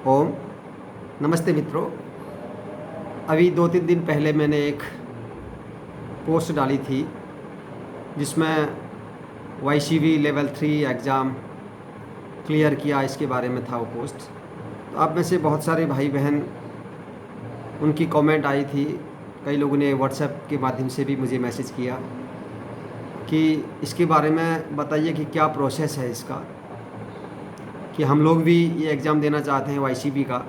ओम नमस्ते मित्रों। अभी 2-3 दिन पहले मैंने एक पोस्ट डाली थी जिसमें वाईसीबी लेवल 3 एग्ज़ाम क्लियर किया, इसके बारे में था वो पोस्ट। तो आप में से बहुत सारे भाई बहन उनकी कमेंट आई थी। कई लोगों ने व्हाट्सएप के माध्यम से भी मुझे मैसेज किया कि इसके बारे में बताइए कि क्या प्रोसेस है इसका, कि हम लोग भी ये एग्ज़ाम देना चाहते हैं वाईसीबी का,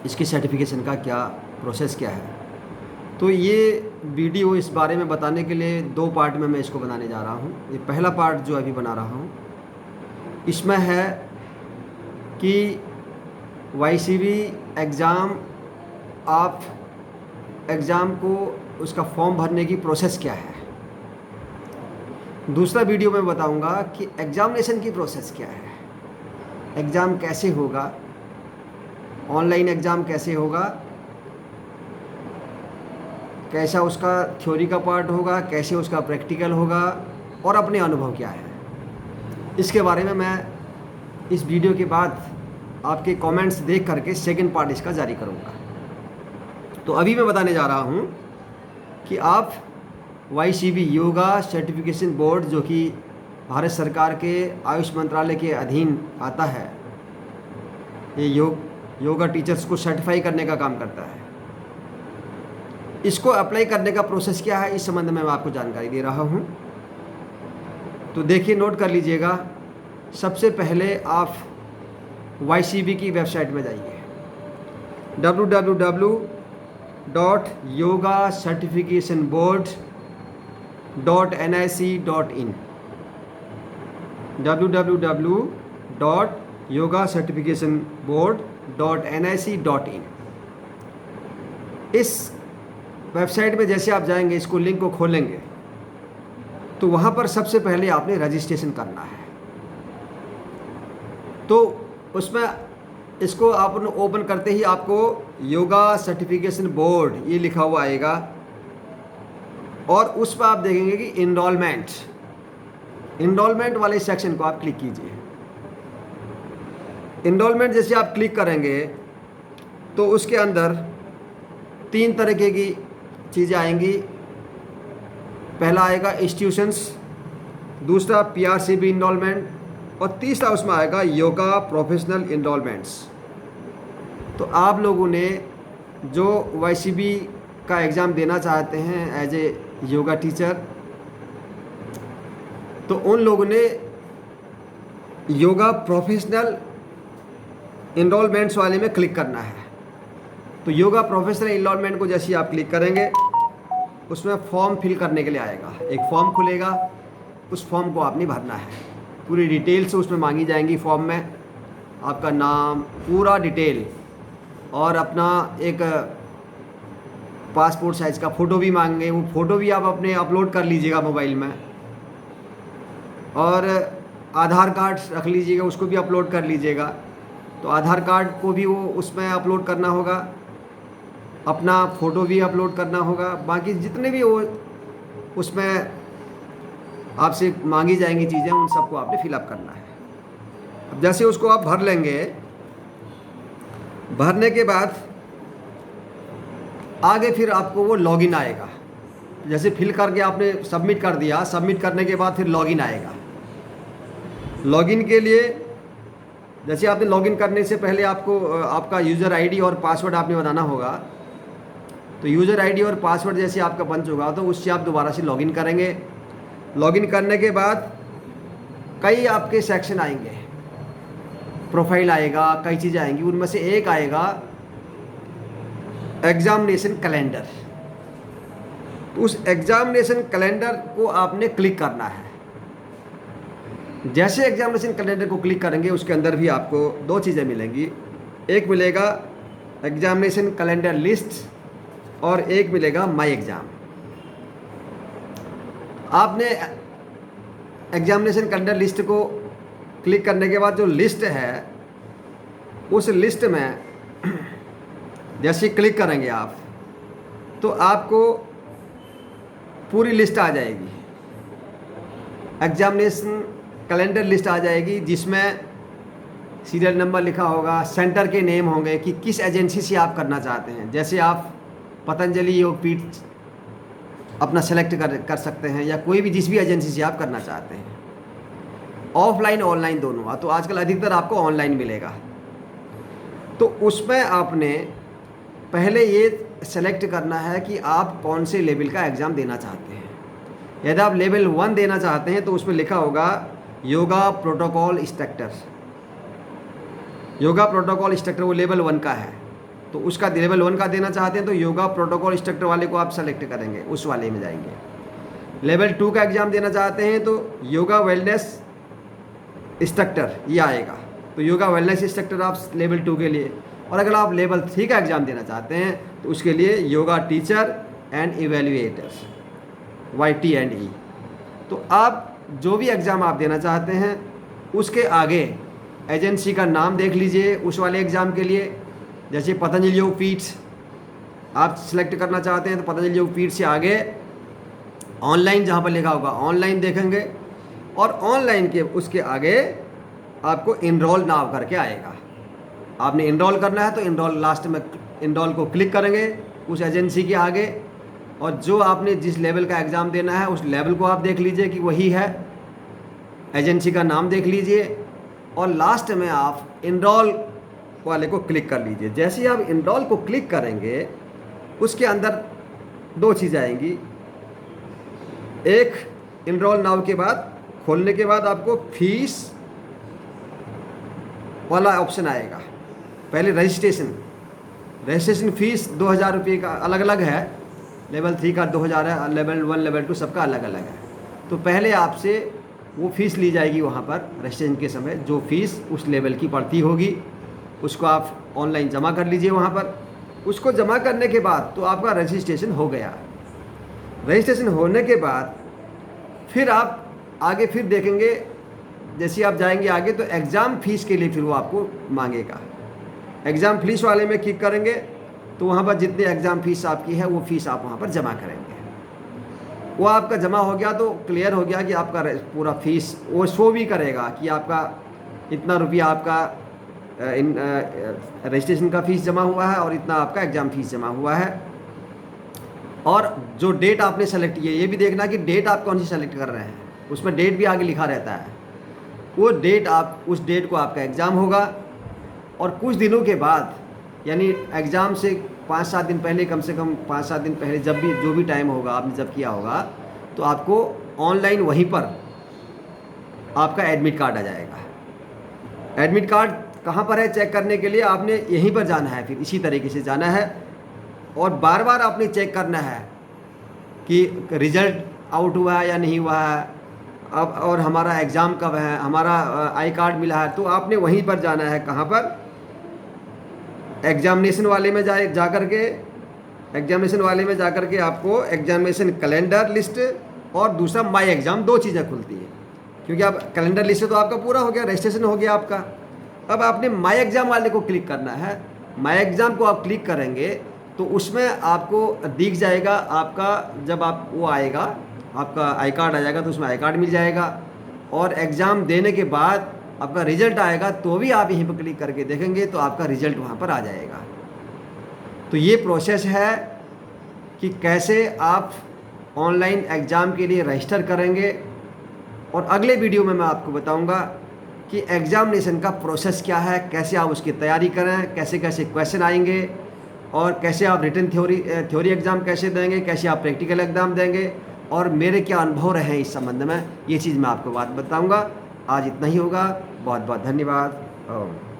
इसकी सर्टिफिकेशन का क्या प्रोसेस क्या है। तो ये वीडियो इस बारे में बताने के लिए 2 पार्ट में मैं इसको बनाने जा रहा हूँ। ये पहला पार्ट जो अभी बना रहा हूँ इसमें है कि वाईसीबी एग्ज़ाम, आप एग्ज़ाम को उसका फॉर्म भरने की प्रोसेस क्या है। दूसरा वीडियो में बताऊंगा कि एग्ज़ामिनेशन की प्रोसेस क्या है, एग्ज़ाम कैसे होगा, ऑनलाइन एग्ज़ाम कैसे होगा, कैसा उसका थ्योरी का पार्ट होगा, कैसे उसका प्रैक्टिकल होगा और अपने अनुभव क्या है। इसके बारे में मैं इस वीडियो के बाद आपके कमेंट्स देख करके सेकंड पार्ट इसका जारी करूंगा। तो अभी मैं बताने जा रहा हूं कि आप वाईसीबी योगा सर्टिफिकेशन बोर्ड, जो कि भारत सरकार के आयुष मंत्रालय के अधीन आता है, ये योगा टीचर्स को सर्टिफाई करने का काम करता है। इसको अप्लाई करने का प्रोसेस क्या है, इस संबंध में मैं आपको जानकारी दे रहा हूं। तो देखिए, नोट कर लीजिएगा। सबसे पहले आप वाईसीबी की वेबसाइट में जाइए, www.yogacertificationboard.nic.in, www.yogacertificationboard.nic.in। इस वेबसाइट में जैसे आप जाएंगे, इसको लिंक को खोलेंगे तो वहाँ पर सबसे पहले आपने रजिस्ट्रेशन करना है। तो उसमें इसको आप ओपन करते ही आपको योगा सर्टिफिकेशन बोर्ड ये लिखा हुआ आएगा और उस पर आप देखेंगे कि इनरोलमेंट वाले सेक्शन को आप क्लिक कीजिए। इनरोलमेंट जैसे आप क्लिक करेंगे तो उसके अंदर 3 तरीके की चीज़ें आएंगी। पहला आएगा इंस्टीट्यूशंस, दूसरा पीआरसीबी इनरोलमेंट और तीसरा उसमें आएगा योगा प्रोफेशनल इनरोलमेंट्स। तो आप लोगों ने जो वाईसीबी का एग्ज़ाम देना चाहते हैं एज ए योगा टीचर, तो उन लोगों ने योगा प्रोफेशनल इनरोलमेंट्स वाले में क्लिक करना है। तो योगा प्रोफेशनल इनरोलमेंट को जैसे आप क्लिक करेंगे उसमें फॉर्म फिल करने के लिए आएगा, एक फॉर्म खुलेगा, उस फॉर्म को आपने भरना है। पूरी डिटेल्स उसमें मांगी जाएंगी। फॉर्म में आपका नाम, पूरा डिटेल और अपना एक पासपोर्ट साइज़ का फ़ोटो भी मांगेंगे। वो फ़ोटो भी आप अपने अपलोड कर लीजिएगा मोबाइल में, और आधार कार्ड रख लीजिएगा, उसको भी अपलोड कर लीजिएगा। तो आधार कार्ड को भी वो उसमें अपलोड करना होगा, अपना फ़ोटो भी अपलोड करना होगा। बाकी जितने भी वो उसमें आपसे मांगी जाएंगी चीज़ें, उन सबको आपने फिलअप करना है। अब जैसे उसको आप भर लेंगे, भरने के बाद आगे फिर आपको वो लॉगिन आएगा। जैसे फिल करके आपने सबमिट कर दिया, सबमिट करने के बाद फिर लॉगिन आएगा। लॉगिन के लिए जैसे आपने लॉगिन करने से पहले आपको आपका यूज़र आईडी और पासवर्ड आपने बनाना होगा। तो यूज़र आईडी और पासवर्ड जैसे आपका बन चुका तो उससे आप दोबारा से लॉगिन करेंगे। लॉगिन करने के बाद कई आपके सेक्शन आएंगे, प्रोफाइल आएगा, कई चीज़ें आएंगी। उनमें से एक आएगा एग्ज़ामिनेशन कैलेंडर। तो उस एग्ज़ामिनेशन कैलेंडर को आपने क्लिक करना है। जैसे एग्ज़ामिनेशन कैलेंडर को क्लिक करेंगे उसके अंदर भी आपको 2 चीज़ें मिलेंगी। एक मिलेगा एग्ज़ामिनेशन कैलेंडर लिस्ट और एक मिलेगा माई एग्ज़ाम। आपने एग्ज़ामिनेशन कैलेंडर लिस्ट को क्लिक करने के बाद जो लिस्ट है, उस लिस्ट में जैसे क्लिक करेंगे आप तो आपको पूरी लिस्ट आ जाएगी, एग्ज़ामिनेशन कैलेंडर लिस्ट आ जाएगी, जिसमें सीरियल नंबर लिखा होगा, सेंटर के नेम होंगे कि किस एजेंसी से आप करना चाहते हैं। जैसे आप पतंजलि योगपीठ अपना सेलेक्ट कर सकते हैं, या कोई भी जिस भी एजेंसी से आप करना चाहते हैं, ऑफलाइन ऑनलाइन दोनों। तो आजकल अधिकतर आपको ऑनलाइन मिलेगा। तो उसमें आपने पहले ये सेलेक्ट करना है कि आप कौन से लेवल का एग्ज़ाम देना चाहते हैं। यदि आप लेवल 1 देना चाहते हैं तो उसमें लिखा होगा yoga protocol instructor. Yoga protocol instructor वो लेवल 1 का है, तो उसका लेवल 1 का देना चाहते हैं तो योगा प्रोटोकॉल इंस्ट्रक्टर वाले को आप सेलेक्ट करेंगे, उस वाले में जाएंगे। लेवल 2 का एग्ज़ाम देना चाहते हैं तो योगा वेलनेस इंस्ट्रक्टर ये आएगा, तो योगा वेलनेस इंस्ट्रक्टर आप लेवल 2 के लिए। और अगर आप लेवल 3 का एग्ज़ाम देना चाहते हैं तो उसके लिए yoga teacher and evaluators, YT&E। तो आप जो भी एग्ज़ाम आप देना चाहते हैं उसके आगे एजेंसी का नाम देख लीजिए उस वाले एग्ज़ाम के लिए। जैसे पतंजलि योगपीठ आप सेलेक्ट करना चाहते हैं तो पतंजलि योगपीठ से आगे ऑनलाइन जहाँ पर लिखा होगा ऑनलाइन देखेंगे, और ऑनलाइन के उसके आगे आपको इनरोल नाव करके आएगा। आपने इनरोल करना है तो इनरोल, लास्ट में इनरोल को क्लिक करेंगे उस एजेंसी के आगे, और जो आपने जिस लेवल का एग्ज़ाम देना है उस लेवल को आप देख लीजिए कि वही है, एजेंसी का नाम देख लीजिए, और लास्ट में आप इनरोल वाले को क्लिक कर लीजिए। जैसे ही आप इनरोल को क्लिक करेंगे उसके अंदर 2 चीज़ें आएंगी। एक, इनरोल नाउ के बाद खोलने के बाद आपको फीस वाला ऑप्शन आएगा। पहले रजिस्ट्रेशन फ़ीस 2000 रुपये का अलग अलग है, लेवल 3 का 2000 है, लेवल 1 लेवल 2 सबका अलग अलग है। तो पहले आपसे वो फ़ीस ली जाएगी वहाँ पर रजिस्ट्रेशन के समय, जो फ़ीस उस लेवल की पड़ती होगी उसको आप ऑनलाइन जमा कर लीजिए वहाँ पर। उसको जमा करने के बाद तो आपका रजिस्ट्रेशन हो गया। रजिस्ट्रेशन होने के बाद फिर आप आगे फिर देखेंगे, जैसे आप जाएंगे आगे तो एग्ज़ाम फ़ीस के लिए फिर वो आपको मांगेगा। एग्ज़ाम फ़ीस वाले में क्लिक करेंगे तो वहाँ पर जितने एग्ज़ाम फ़ीस आपकी है वो फ़ीस आप वहाँ पर जमा करेंगे। वो आपका जमा हो गया तो क्लियर हो गया कि आपका पूरा फ़ीस वो शो भी करेगा कि आपका इतना रुपया आपका रजिस्ट्रेशन का फ़ीस जमा हुआ है और इतना आपका एग्ज़ाम फ़ीस जमा हुआ है। और जो डेट आपने सेलेक्ट की है ये भी देखना कि डेट आप कौन सी सेलेक्ट कर रहे हैं, उसमें डेट भी आगे लिखा रहता है। वो डेट आप उस डेट को आपका एग्ज़ाम होगा, और कुछ दिनों के बाद यानी एग्ज़ाम से 5-7 दिन पहले, कम से कम 5-7 दिन पहले, जब भी जो भी टाइम होगा आपने जब किया होगा तो आपको ऑनलाइन वहीं पर आपका एडमिट कार्ड आ जाएगा। एडमिट कार्ड कहाँ पर है चेक करने के लिए आपने यहीं पर जाना है, फिर इसी तरीके से जाना है और बार बार आपने चेक करना है कि रिज़ल्ट आउट हुआ है या नहीं हुआ है, अब और हमारा एग्ज़ाम कब है, हमारा आई कार्ड मिला है। तो आपने वहीं पर जाना है, कहाँ पर, एग्जामिनेशन वाले में जा कर के एग्जामिनेशन वाले में जा कर के आपको एग्जामिनेशन कैलेंडर लिस्ट और दूसरा माई एग्ज़ाम, 2 चीज़ें खुलती है। क्योंकि आप कैलेंडर लिस्ट तो आपका पूरा हो गया, रजिस्ट्रेशन हो गया आपका। अब आपने माई एग्ज़ाम वाले को क्लिक करना है। माई एग्ज़ाम को आप क्लिक करेंगे तो उसमें आपको दिख जाएगा आपका, जब आप वो आएगा आपका आई कार्ड आ जाएगा तो उसमें आई कार्ड मिल जाएगा, और एग्ज़ाम देने के बाद आपका रिज़ल्ट आएगा तो भी आप यहीं पर क्लिक करके देखेंगे तो आपका रिज़ल्ट वहाँ पर आ जाएगा। तो ये प्रोसेस है कि कैसे आप ऑनलाइन एग्ज़ाम के लिए रजिस्टर करेंगे, और अगले वीडियो में मैं आपको बताऊंगा कि एग्ज़ामिनेशन का प्रोसेस क्या है, कैसे आप उसकी तैयारी करें, कैसे कैसे क्वेश्चन आएंगे, और कैसे आप रिटन थ्योरी एग्ज़ाम कैसे देंगे, कैसे आप प्रैक्टिकल एग्ज़ाम देंगे, और मेरे क्या अनुभव रहे इस संबंध में, ये चीज़ मैं आपको बात बताऊँगा। आज इतना ही होगा। बहुत बहुत धन्यवाद।